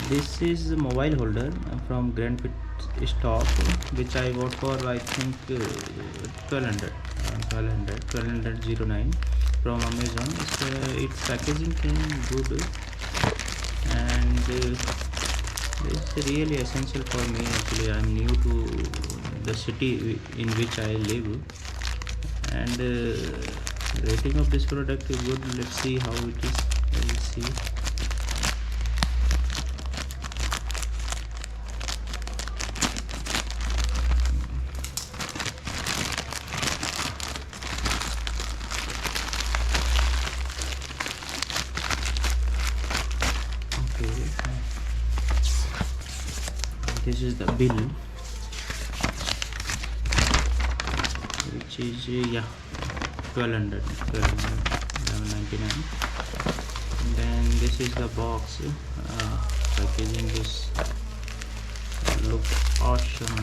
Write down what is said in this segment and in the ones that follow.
This is a mobile holder from Grand Pitstop, which I bought for I think 1200 from Amazon. Its packaging came good, and it's really essential for me. Actually, I'm new to the city in which I live, and rating of this product is good. Let's see how it is. Let's see. This is the bill, which is 1200 1199. Then this is the box. Packaging this look awesome.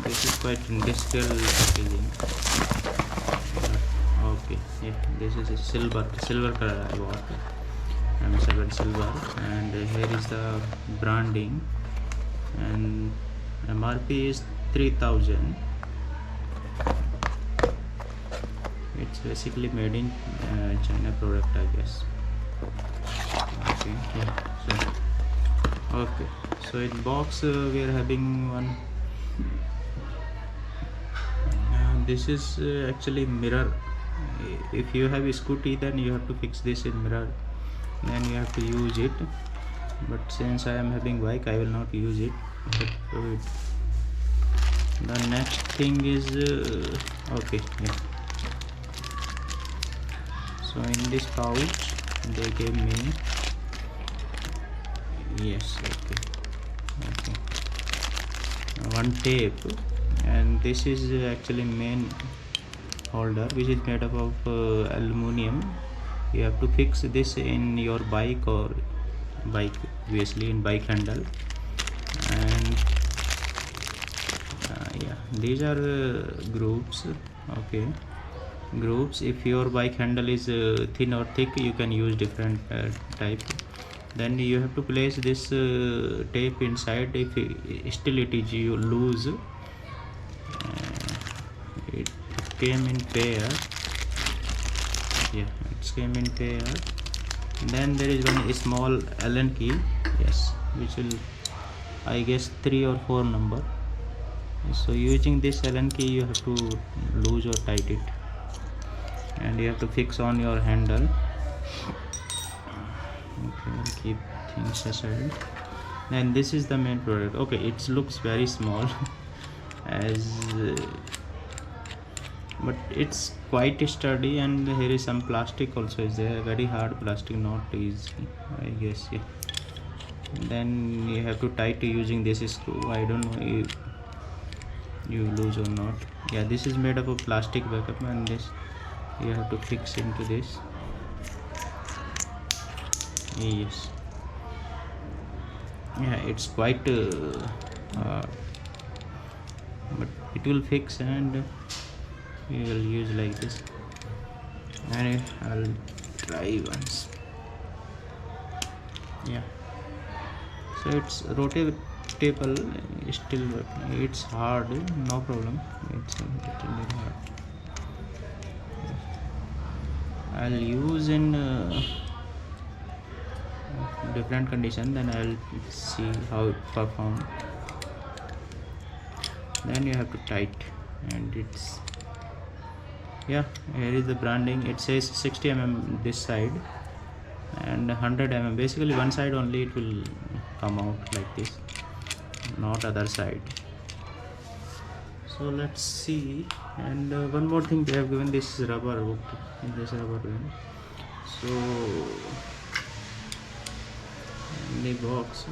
This is quite industrial packaging. Okay, yeah, this is a silver color I bought. Silver, and here is the branding, and MRP is 3000. It's basically made in China product, I guess. Okay, yeah. So in box we are having one. This is actually mirror. If you have a scooty, then you have to fix this in mirror, then you have to use it, but since I am having bike, I will not use it. The next thing is okay, yeah. So in this pouch they gave me, yes, okay, one tape, and this is actually main holder, which is made up of aluminum. You have to fix this in your bike, or obviously in bike handle. And yeah, these are groups. Okay, groups. If your bike handle is thin or thick, you can use different type. Then you have to place this tape inside. If still it is loose, it came in pair. Yeah, it came in pair. Then there is one small Allen key, yes, which will, I guess, 3 or 4 number. So using this Allen key, you have to loose or tight it, and you have to fix on your handle. Okay, keep things aside. And this is the main product. Okay, it looks very small as but it's quite sturdy, and here is some plastic also is there, very hard plastic, not easy, I guess. Yeah, then you have to tight using this screw. I don't know if you lose or not. Yeah, this is made up of plastic backup, and this you have to fix into this. Yes, yeah, it's quite but it will fix, and we will use like this. And I'll try once. Yeah, so it's rotatable, still working. It's hard, no problem, it's a little bit hard. I'll use in different condition, then I'll see how it performs. Then you have to tight, and it's, yeah, here is the branding. It says 60 mm this side and 100 mm, basically one side only it will come out like this, not other side. So let's see. And one more thing, they have given this rubber hook in this rubber band. So in the box,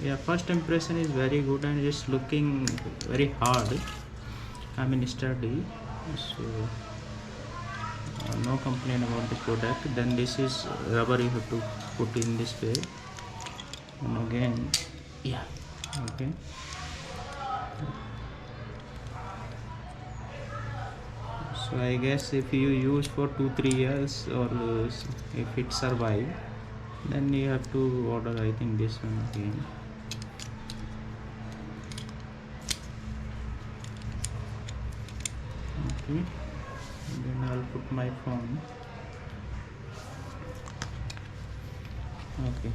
yeah, first impression is very good, and it's looking very hard, I mean sturdy. So no complaint about this product. Then this is rubber, you have to put in this way, and again Yeah. Okay. So I guess if you use for 2-3 years, or if it survive, then you have to order, I think, this one again. Okay. And then I'll put my phone. Okay.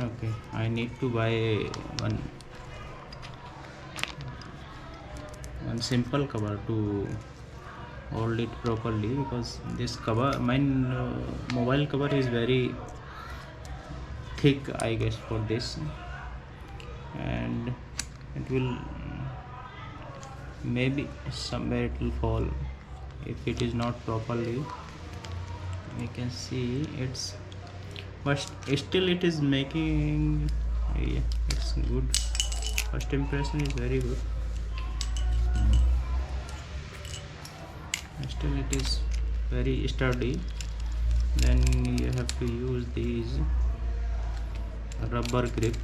Okay, I need to buy one simple cover to hold it properly, because this cover, mine mobile cover is very thick, I guess, for this, and it will maybe somewhere it will fall if it is not properly. You can see it's, but still it is making, yeah, it's good. First impression is very good. Still it is very sturdy. Then you have to use these rubber grip,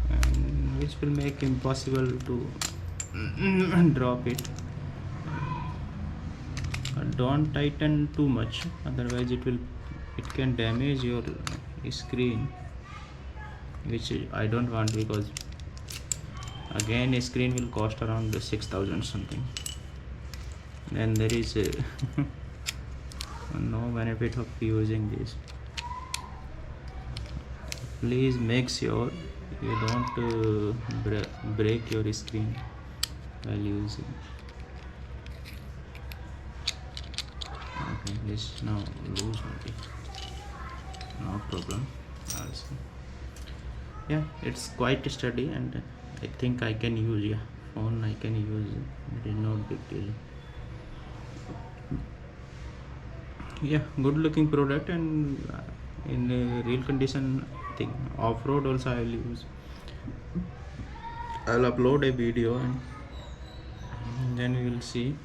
and which will make impossible to drop it. Don't tighten too much, otherwise it can damage your screen, which I don't want, because again a screen will cost around 6,000 something. Then there is no benefit of using this. Please make sure you don't break your screen while using. Okay, this now loose only, no problem. Also, yeah, it's quite sturdy, and I think I can use, yeah, phone I can use. It is not big deal. Yeah, good looking product, and in real condition, I think off-road also I will use. I'll upload a video, and then we will see.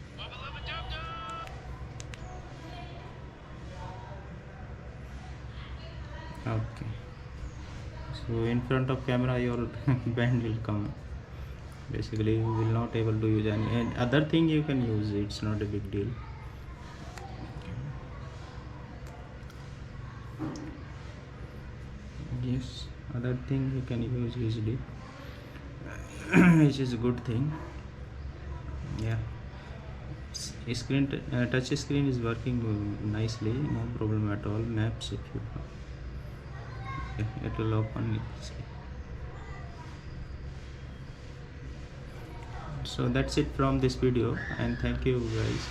Okay, so in front of camera your band will come. Basically you will not able to use any other thing. You can use, it's not a big deal. Yes, other thing you can use easily, which is a good thing. Yeah, screen touch screen is working nicely, no problem at all. Maps, if you it will open easily. So that's it from this video, and thank you guys.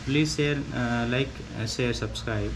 Please share, like, share, subscribe.